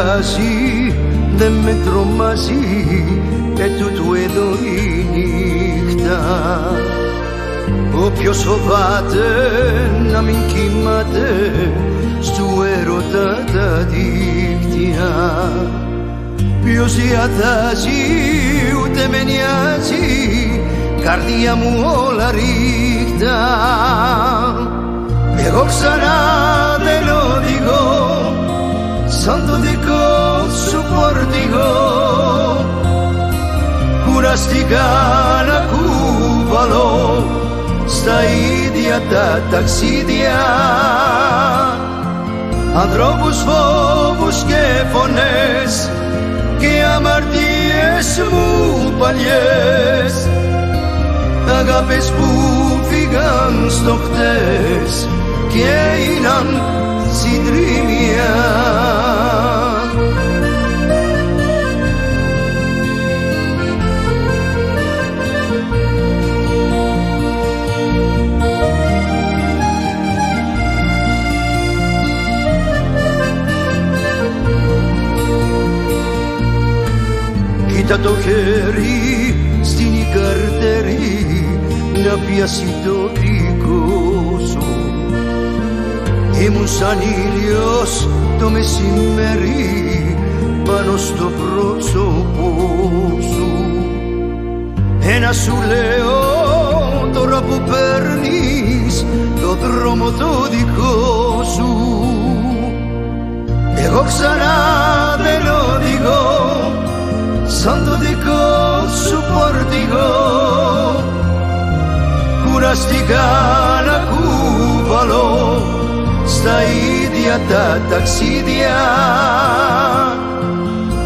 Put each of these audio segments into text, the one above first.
αλλάζει, δεν με τρομάζει, τούτου εδώ η νύχτα. Όποιος φοβάται να μην κοιμάται στου έρωτα τα δίκτυα. Ποιος διατάζει ούτε με νοιάζει, καρδιά μου όλα ρίχτα. Εγώ ξανά δεν οδηγώ σαν το δικό σου φορτηγό. Κουραστικά να κουβαλώ στα ίδια τα ταξίδια ανθρώπους, φόβους και φωνές και αμαρτίες μου παλιές. Αγάπες που φύγαν στο χτες και έγιναν συντρίμια. Κοίτα το χέρι στην καρτερή να πιάσει το δικό σου. Ήμουν σαν ήλιος το μεσημέρι πάνω στο πρόσωπό σου. Ένα σου λέω τώρα που παίρνεις το δρόμο το δικό σου. Εγώ ξανά δεν οδηγώ σαν το δικό σου φορτηγό. Κουραστικά να κουβαλώ στα ίδια τα ταξίδια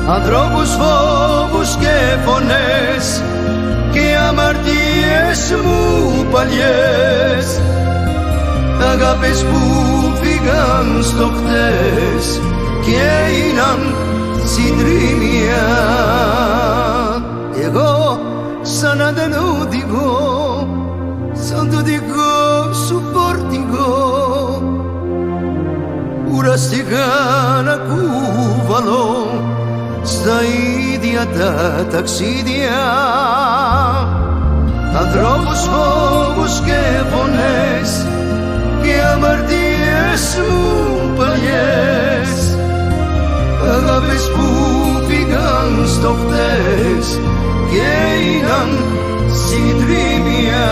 ανθρώπους, φόβους και φωνές και αμαρτίες μου παλιές. Αγάπες που φύγαν στο χτες και έγιναν συντρίμια. Εγώ σαν να δεν οδηγώ σαν το δικό σου φορτηγό. Κουραστικά να κουβαλώ στα ίδια τα ταξίδια ανθρώπους, φόβους και φωνές και αμαρτίες μου παλιές. Αγάπες που φύγαν στο χτες και έγιναν συντρίμια.